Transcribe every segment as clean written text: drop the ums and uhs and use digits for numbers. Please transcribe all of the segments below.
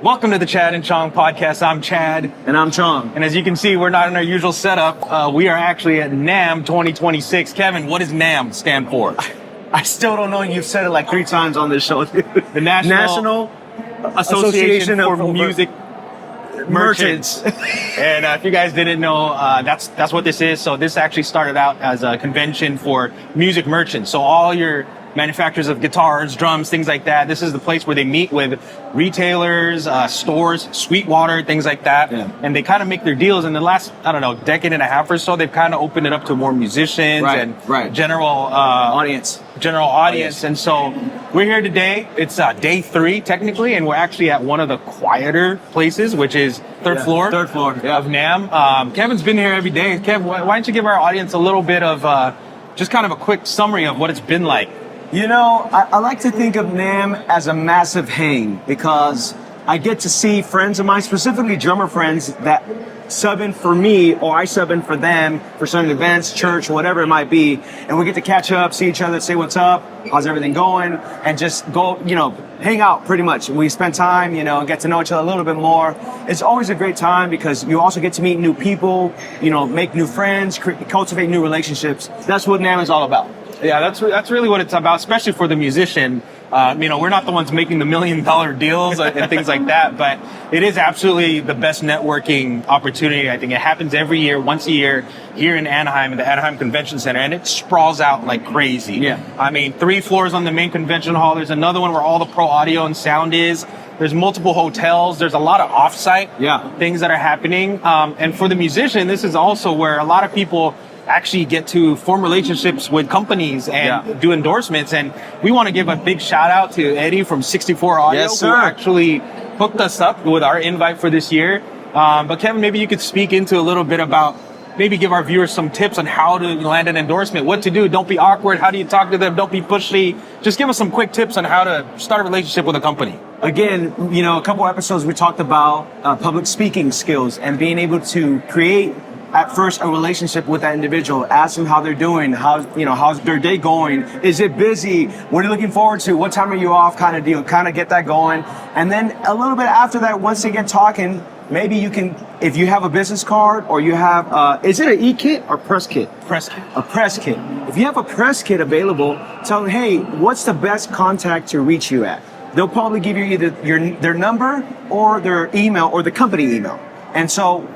Welcome to the Chad and Chong Podcast. I'm Chad. And I'm Chong. And as you can see, we're not in our usual setup. We are actually at NAMM 2026. Kevin, what does NAMM stand for? I still don't know. You've said it like 3 times on this show. The National Association for Music Merchants. And if you guys didn't know, that's what this is. So this actually started out as a convention for music merchants. So all your manufacturers of guitars, drums, things like that. This is the place where they meet with retailers, stores, Sweetwater, things like that. Yeah. And they kind of make their deals. In the last, decade and a half or so, they've kind of opened it up to more musicians and general audience. And so we're here today. It's day 3 technically, and we're actually at one of the quieter places, which is third floor of NAMM. Kevin's been here every day. Kev, why don't you give our audience a little bit of just kind of a quick summary of what it's been like? You know, I like to think of NAMM as a massive hang because I get to see friends of mine, specifically drummer friends, that sub in for me or I sub in for them for certain events, church, whatever it might be. And we get to catch up, see each other, say what's up, how's everything going, and just go, hang out pretty much. We spend time, get to know each other a little bit more. It's always a great time because you also get to meet new people, make new friends, cultivate new relationships. That's what NAMM is all about. Yeah, that's really what it's about, especially for the musician. We're not the ones making the $1 million deals and things like that, but it is absolutely the best networking opportunity. I think it happens every year, once a year, here in Anaheim, in the Anaheim Convention Center, and it sprawls out like crazy. Yeah. 3 floors on the main convention hall. There's another one where all the pro audio and sound is. There's multiple hotels. There's a lot of offsite things that are happening. And for the musician, this is also where a lot of people actually get to form relationships with companies and do endorsements. And we want to give a big shout out to Eddie from 64 Audio, who actually hooked us up with our invite for this year. But Kevin, maybe you could speak into a little bit about, maybe give our viewers some tips on how to land an endorsement, what to do. Don't be awkward. How do you talk to them? Don't be pushy. Just give us some quick tips on how to start a relationship with a company. Again, a couple episodes we talked about public speaking skills and being able to create at first a relationship with that individual. Ask them how they're doing, how's their day going, is it busy, what are you looking forward to, what time are you off, kind of deal, kind of get that going. And then a little bit after that, once they get talking, maybe you can, if you have a business card or you have, is it an e-kit or press kit? Press kit. A press kit. If you have a press kit available, tell them, hey, what's the best contact to reach you at? They'll probably give you either their number or their email or the company email. And so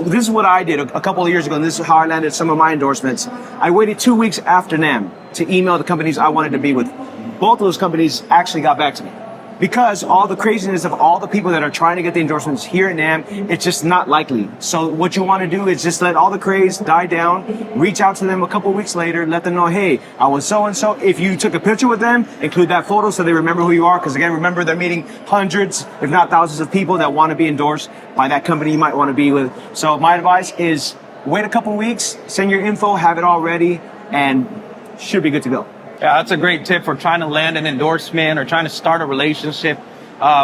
this is what I did a couple of years ago, and this is how I landed some of my endorsements. I waited 2 weeks after NAMM to email the companies I wanted to be with. Both of those companies actually got back to me. Because all the craziness of all the people that are trying to get the endorsements here at NAMM, it's just not likely. So what you want to do is just let all the craze die down, reach out to them a couple of weeks later, let them know, hey, I was so-and-so. If you took a picture with them, include that photo so they remember who you are. Because again, remember, they're meeting hundreds, if not thousands of people that want to be endorsed by that company you might want to be with. So my advice is wait a couple of weeks, send your info, have it all ready, and should be good to go. Yeah, that's a great tip for trying to land an endorsement or trying to start a relationship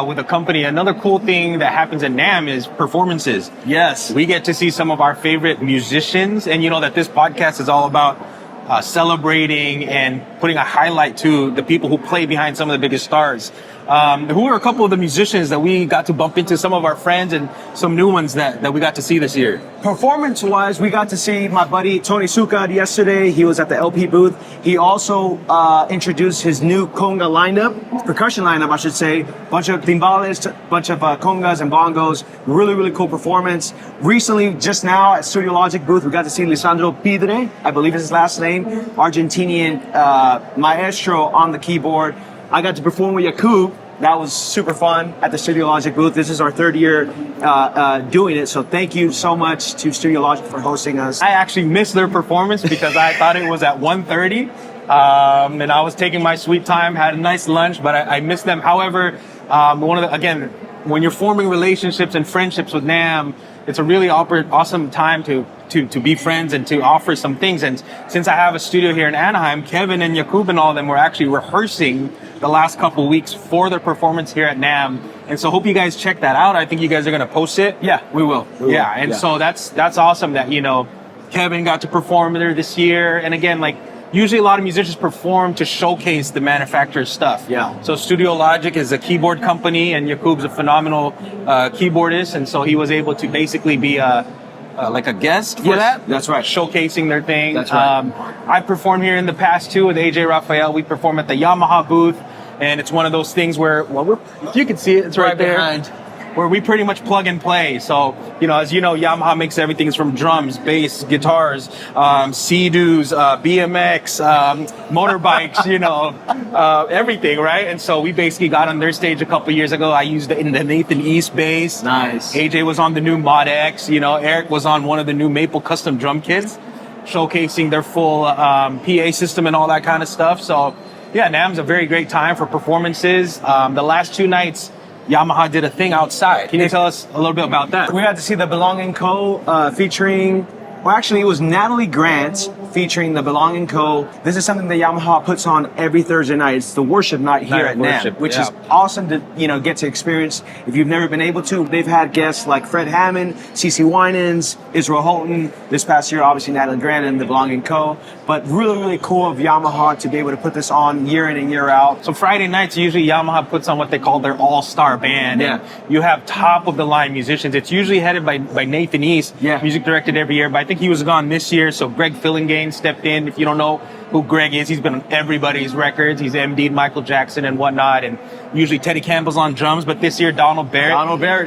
with a company. Another cool thing that happens at NAMM is performances. Yes. We get to see some of our favorite musicians, and that this podcast is all about celebrating and putting a highlight to the people who play behind some of the biggest stars. Who are a couple of the musicians that we got to bump into, some of our friends and some new ones that we got to see this year? Performance-wise, we got to see my buddy Tony Sucad yesterday. He was at the LP booth. He also introduced his new conga lineup, percussion lineup, I should say. Bunch of timbales, bunch of congas and bongos. Really, really cool performance. Recently, just now at Studio Logic booth, we got to see Lisandro Pidre, I believe is his last name, Argentinian maestro on the keyboard. I got to perform with Jakub. That was super fun at the Studio Logic booth. This is our 3rd year doing it, so thank you so much to Studio Logic for hosting us. I actually missed their performance because I thought it was at 1:30, and I was taking my sweet time, had a nice lunch, but I missed them. However, when you're forming relationships and friendships with NAMM, it's a really awesome time to be friends and to offer some things. And since I have a studio here in Anaheim, Kevin and Jakub and all of them were actually rehearsing the last couple of weeks for their performance here at NAMM. And so hope you guys check that out. I think you guys are going to post it. Yeah, we will. So that's awesome that, Kevin got to perform there this year. And again, usually a lot of musicians perform to showcase the manufacturer's stuff. Yeah. So Studio Logic is a keyboard company, and Yakub's a phenomenal keyboardist, and so he was able to basically be like a guest for that. That's right. Showcasing their thing. That's right. I performed here in the past too with AJ Raphael. We perform at the Yamaha booth, and it's one of those things where, you can see it, it's right there. behind. Where we pretty much plug and play. So, as you know, Yamaha makes everything from drums, bass, guitars, Sea-Doos, BMX, motorbikes, everything, right? And so we basically got on their stage a couple years ago. I used the Nathan East bass. Nice. AJ was on the new Mod X. Eric was on one of the new Maple custom drum kits, showcasing their full PA system and all that kind of stuff. So, yeah, NAMM's a very great time for performances. The last 2 nights, Yamaha did a thing outside. Can you tell us a little bit about that? We got to see the Belong & Co. Featuring, well, actually, it was Natalie Grant featuring the Belong & Co. This is something that Yamaha puts on every Thursday night. It's the worship night here at NAMM, which is awesome to, get to experience. If you've never been able to, they've had guests like Fred Hammond, CeCe Winans, Israel Houghton. This past year, obviously, Natalie Grant and the Belong & Co. But really, really cool of Yamaha to be able to put this on year in and year out. So Friday nights, usually Yamaha puts on what they call their all-star band. Yeah. And you have top-of-the-line musicians. It's usually headed by Nathan East, music directed every year. But I think he was gone this year, so Greg Fillingane stepped in. If you don't know who Greg is, he's been on everybody's records. He's MD'd Michael Jackson and whatnot. And usually Teddy Campbell's on drums. But this year, Donald Barrett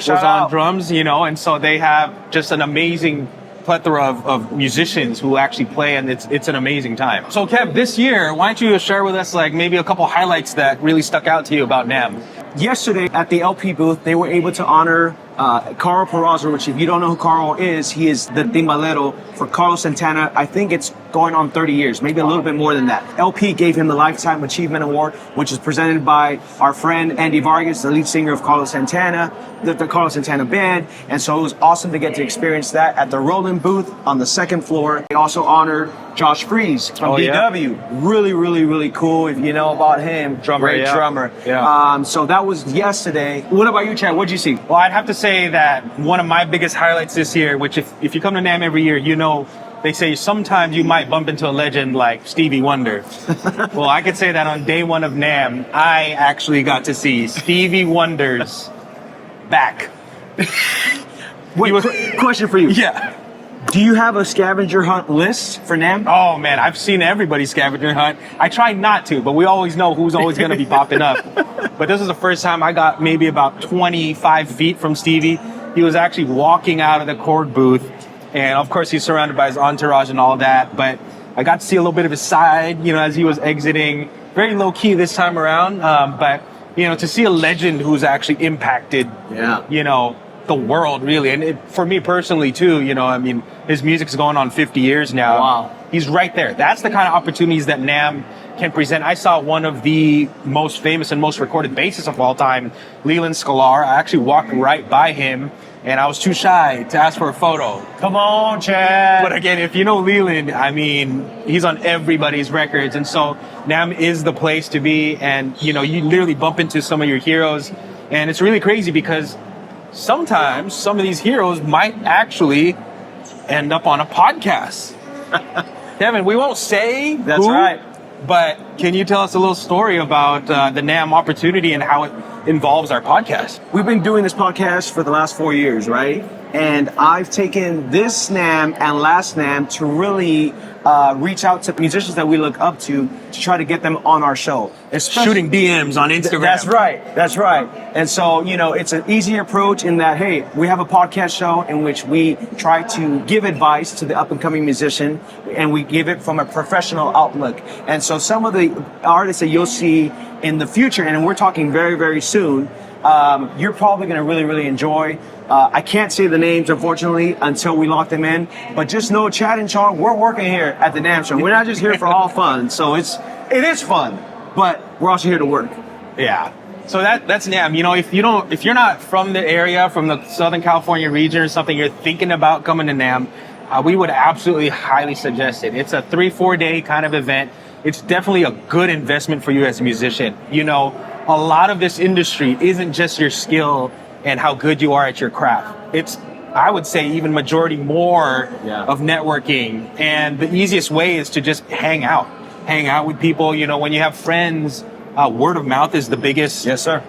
was on drums, and so they have just an amazing plethora of musicians who actually play, and it's an amazing time. So Kev, this year, why don't you share with us like maybe a couple highlights that really stuck out to you about NAMM? Yesterday at the LP booth, they were able to honor Carl Peraza, which if you don't know who Carl is, he is the timbalero for Carlos Santana. I think it's going on 30 years, maybe a little bit more than that. LP gave him the Lifetime Achievement Award, which is presented by our friend Andy Vargas, the lead singer of Carlos Santana, the Carlos Santana band. And so it was awesome to get to experience that at the Roland booth on the second floor. They also honored Josh Freeze from DW. Yeah. Really, really, really cool. If you know about him, great drummer. Yeah. So that was yesterday. What about you, Chad? What'd you see? Well, I'd have to say that one of my biggest highlights this year, which if you come to NAMM every year, they say sometimes you might bump into a legend like Stevie Wonder. Well, I could say that on day one of NAMM, I actually got to see Stevie Wonder's back. Wait, question for you. Yeah. Do you have a scavenger hunt list for NAMM? Oh, man, I've seen everybody's scavenger hunt. I try not to, but we always know who's always going to be popping up. But this is the first time I got maybe about 25 feet from Stevie. He was actually walking out of the Korg booth. And, of course, he's surrounded by his entourage and all that. But I got to see a little bit of his side, as he was exiting. Very low-key this time around. But, to see a legend who's actually impacted, the world, really. And for me personally, too, his music's going on 50 years now. Wow. He's right there. That's the kind of opportunities that NAMM can present. I saw one of the most famous and most recorded bassists of all time, Leland Sklar. I actually walked right by him, and I was too shy to ask for a photo. Come on, Chad. But again, if you know Leland, he's on everybody's records. And so NAMM is the place to be. And, you literally bump into some of your heroes. And it's really crazy because sometimes some of these heroes might actually end up on a podcast. Kevin, we won't say That's who, right. But can you tell us a little story about the NAMM opportunity and how it involves our podcast? We've been doing this podcast for the last 4 years, right? And I've taken this NAMM and last NAMM to really reach out to musicians that we look up to try to get them on our show. Shooting DMs on Instagram. That's right. And so, it's an easy approach in that, hey, we have a podcast show in which we try to give advice to the up-and-coming musician, and we give it from a professional outlook. And so some of the artists that you'll see in the future, and we're talking very, very soon, you're probably going to really, really enjoy. I can't say the names, unfortunately, until we lock them in. But just know, Chad and Chong, we're working here at the NAMM show. We're not just here for all fun. So it is fun, but we're also here to work. Yeah. So that's NAMM. If you're not from the area, from the Southern California region or something, you're thinking about coming to NAMM, we would absolutely highly suggest it. It's a 3-4 day kind of event. It's definitely a good investment for you as a musician. A lot of this industry isn't just your skill and how good you are at your craft. It's, I would say, even majority more of networking. And the easiest way is to just hang out. hang out with people. You know, when you have friends, word of mouth is the biggest, Yes, sir.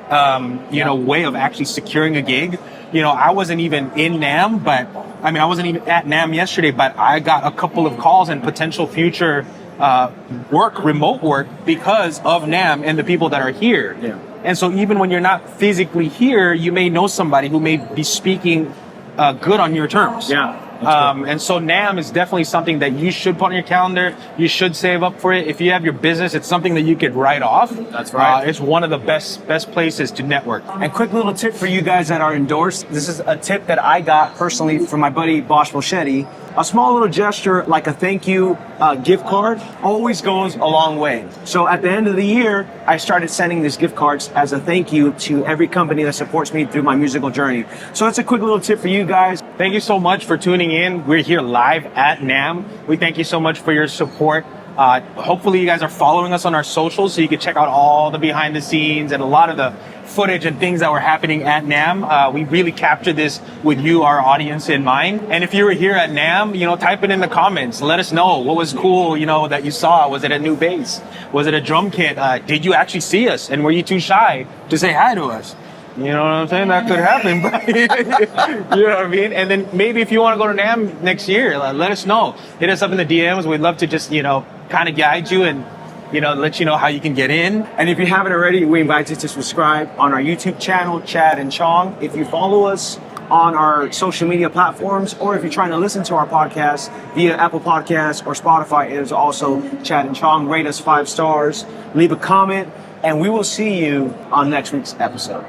way of actually securing a gig. You know, I wasn't even in NAM, but I wasn't even at NAM yesterday, but I got a couple of calls and potential future remote work because of NAM and the people that are here. Yeah. And so even when you're not physically here, you may know somebody who may be speaking good on your terms. Yeah. And so NAM is definitely something that you should put on your calendar. You should save up for it. If you have your business, it's something that you could write off. That's right. It's one of the best places to network. And quick little tip for you guys that are endorsed. This is a tip that I got personally from my buddy Bosch Volchetti. A small little gesture like a thank you gift card always goes a long way. So at the end of the year, I started sending these gift cards as a thank you to every company that supports me through my musical journey. So that's a quick little tip for you guys. Thank you so much for tuning in. We're here live at NAM. We thank you so much for your support. Hopefully you guys are following us on our socials so you can check out all the behind the scenes and a lot of the footage and things that were happening at NAM. We really captured this with you, our audience, in mind. And if you were here at NAM, type it in the comments. Let us know what was cool, that you saw. Was it a new bass? Was it a drum kit? Did you actually see us? And were you too shy to say hi to us? You know what I'm saying? That could happen, but you know what I mean? And then maybe if you want to go to NAM next year, let us know. Hit us up in the DMs. We'd love to just, kind of guide you and, let you know how you can get in. And if you haven't already, we invite you to subscribe on our YouTube channel, Chad and Chong. If you follow us on our social media platforms, or if you're trying to listen to our podcast via Apple Podcasts or Spotify, it is also Chad and Chong. Rate us 5 stars, leave a comment, and we will see you on next week's episode.